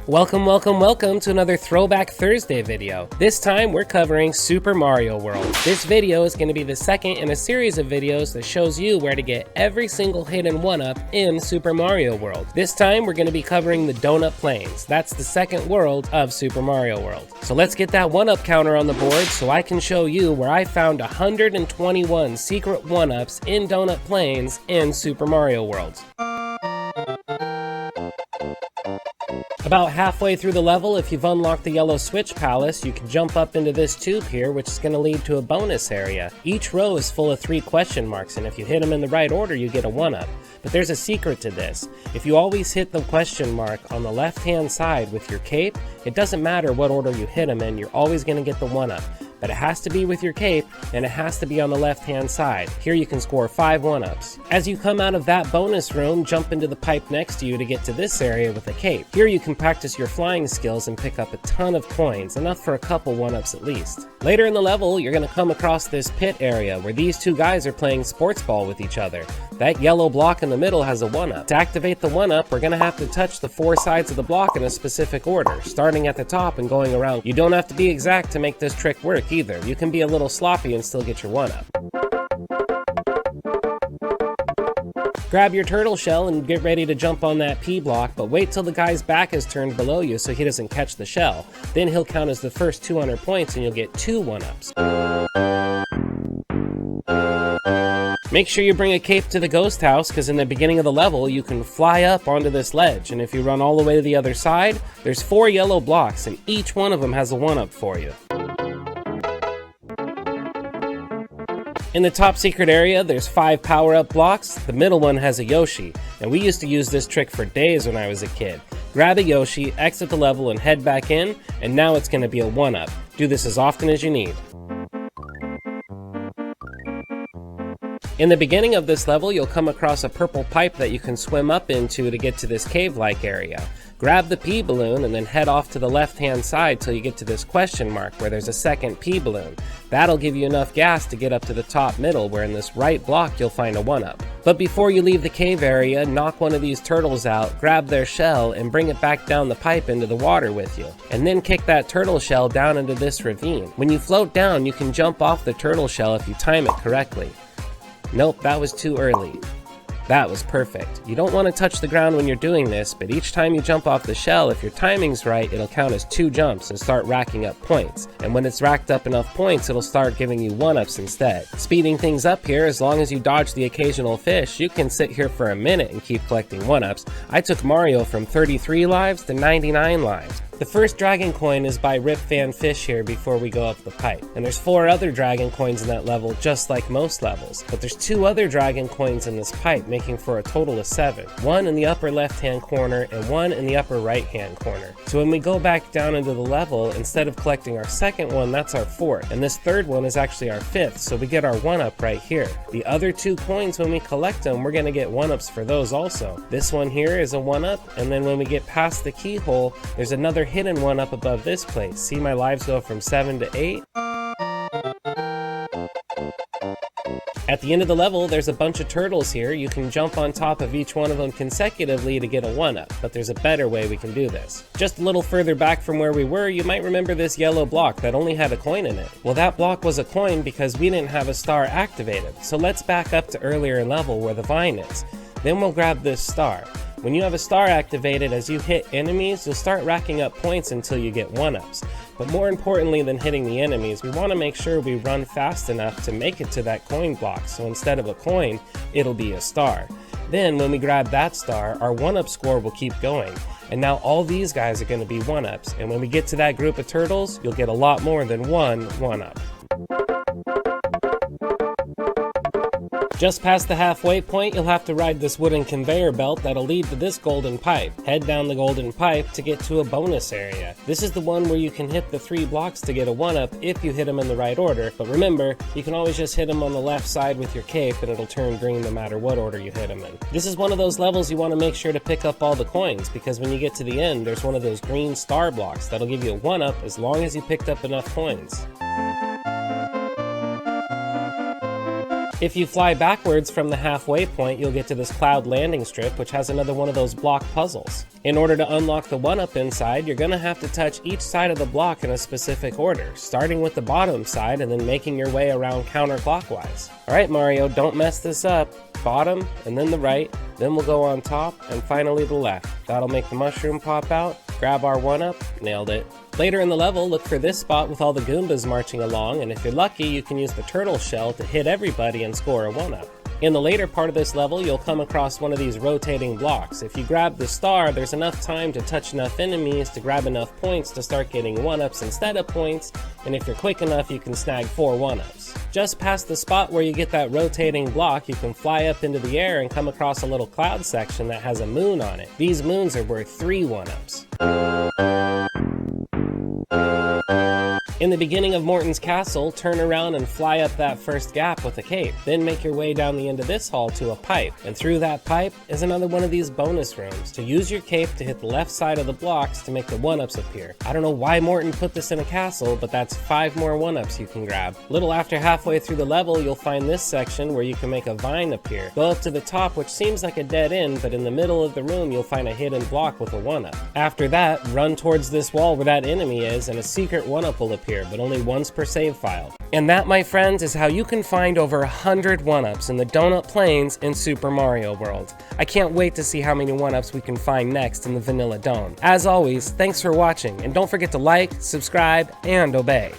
Welcome to another Throwback Thursday video. This time we're covering Super Mario World. This video is going to be the second in a series of videos that shows you where to get every single hidden one-up in Super Mario World. This time we're going to be covering the Donut Plains. That's the second world of Super Mario World. So let's get that one-up counter on the board so I can show you where I found 121 secret one-ups in Donut Plains in Super Mario World. About halfway through the level, if you've unlocked the yellow switch palace, you can jump up into this tube here, which is going to lead to a bonus area. Each row is full of 3 question marks, and if you hit them in the right order, you get a 1-up. But there's a secret to this. If you always hit the question mark on the left-hand side with your cape, it doesn't matter what order you hit them in, you're always going to get the 1-up. But it has to be with your cape, and it has to be on the left-hand side. Here you can score 5 1-ups. As you come out of that bonus room, jump into the pipe next to you to get to this area with a cape. Here you can practice your flying skills and pick up a ton of coins, enough for a couple 1-ups at least. Later in the level, you're going to come across this pit area where these two guys are playing sports ball with each other. That yellow block in the middle has a 1-up. To activate the 1-up, we're going to have to touch the 4 sides of the block in a specific order, starting at the top and going around. You don't have to be exact to make this trick work either. You can be a little sloppy and still get your 1-up. Grab your turtle shell and get ready to jump on that P block, but wait till the guy's back is turned below you so he doesn't catch the shell. Then he'll count as the first 200 points and you'll get 2 1-ups. Make sure you bring a cape to the ghost house, because in the beginning of the level you can fly up onto this ledge, and if you run all the way to the other side, there's 4 yellow blocks and each one of them has a 1-up for you. In the top secret area, there's 5 power-up blocks. The middle one has a Yoshi, and we used to use this trick for days when I was a kid. Grab a Yoshi, exit the level, and head back in, and now it's going to be a 1-up. Do this as often as you need. In the beginning of this level, you'll come across a purple pipe that you can swim up into to get to this cave-like area. Grab the P balloon and then head off to the left-hand side till you get to this question mark where there's a second P balloon. That'll give you enough gas to get up to the top middle, where in this right block you'll find a 1-up. But before you leave the cave area, knock one of these turtles out, grab their shell, and bring it back down the pipe into the water with you. And then kick that turtle shell down into this ravine. When you float down, you can jump off the turtle shell if you time it correctly. Nope, that was too early. That was perfect. You don't want to touch the ground when you're doing this, but each time you jump off the shell, if your timing's right, it'll count as 2 jumps and start racking up points. And when it's racked up enough points, it'll start giving you 1-ups instead. Speeding things up here, as long as you dodge the occasional fish, you can sit here for a minute and keep collecting 1-ups. I took Mario from 33 lives to 99 lives. The first dragon coin is by Rip Van Fish here before we go up the pipe. And there's 4 other dragon coins in that level, just like most levels. But there's 2 other dragon coins in this pipe, making for a total of 7. 1 in the upper left-hand corner and 1 in the upper right-hand corner. So when we go back down into the level, instead of collecting our second one, that's our 4th. And this third one is actually our 5th, so we get our 1-up right here. The other 2 coins, when we collect them, we're going to get 1-ups for those also. This one here is a 1-up, and then when we get past the keyhole, there's another hidden 1-up above this place. See my lives go from 7 to 8? At the end of the level, there's a bunch of turtles here. You can jump on top of each one of them consecutively to get a 1-up, but there's a better way we can do this. Just a little further back from where we were, you might remember this yellow block that only had a coin in it. Well, that block was a coin because we didn't have a star activated. So let's back up to earlier in level where the vine is. Then we'll grab this star. When you have a star activated, as you hit enemies, you'll start racking up points until you get 1-ups. But more importantly than hitting the enemies, we want to make sure we run fast enough to make it to that coin block, so instead of a coin, it'll be a star. Then when we grab that star, our 1-up score will keep going. And now all these guys are going to be 1-ups, and when we get to that group of turtles, you'll get a lot more than 1-up. Just past the halfway point, you'll have to ride this wooden conveyor belt that'll lead to this golden pipe. Head down the golden pipe to get to a bonus area. This is the one where you can hit the 3 blocks to get a 1-up if you hit them in the right order. But remember, you can always just hit them on the left side with your cape and it'll turn green no matter what order you hit them in. This is one of those levels you want to make sure to pick up all the coins, because when you get to the end, there's one of those green star blocks that'll give you a 1-up as long as you picked up enough coins. If you fly backwards from the halfway point, you'll get to this cloud landing strip, which has another one of those block puzzles. In order to unlock the 1-up inside, you're going to have to touch each side of the block in a specific order, starting with the bottom side and then making your way around counterclockwise. Alright Mario, don't mess this up. Bottom, and then the right, then we'll go on top, and finally the left. That'll make the mushroom pop out. Grab our 1-up, nailed it. Later in the level, look for this spot with all the Goombas marching along, and if you're lucky, you can use the turtle shell to hit everybody and score a 1-up. In the later part of this level, you'll come across one of these rotating blocks. If you grab the star, there's enough time to touch enough enemies to grab enough points to start getting 1-ups instead of points, and if you're quick enough, you can snag 4 1-ups. Just past the spot where you get that rotating block, you can fly up into the air and come across a little cloud section that has a moon on it. These moons are worth 3 1-ups. In the beginning of Mortons Castle, turn around and fly up that first gap with a cape. Then make your way down the end of this hall to a pipe, and through that pipe is another one of these bonus rooms. To use your cape to hit the left side of the blocks to make the 1-ups appear. I don't know why Morton put this in a castle, but that's 5 more 1-ups you can grab. Little after halfway through the level, you'll find this section where you can make a vine appear. Go up to the top, which seems like a dead end, but in the middle of the room you'll find a hidden block with a 1-up. After that, run towards this wall where that enemy is, and a secret 1-up will appear, but only once per save file. And that, my friends, is how you can find over 100 1-ups in the Donut Plains in Super Mario World. I can't wait to see how many 1-ups we can find next in the Vanilla Dome. As always, thanks for watching, and don't forget to like, subscribe, and obey.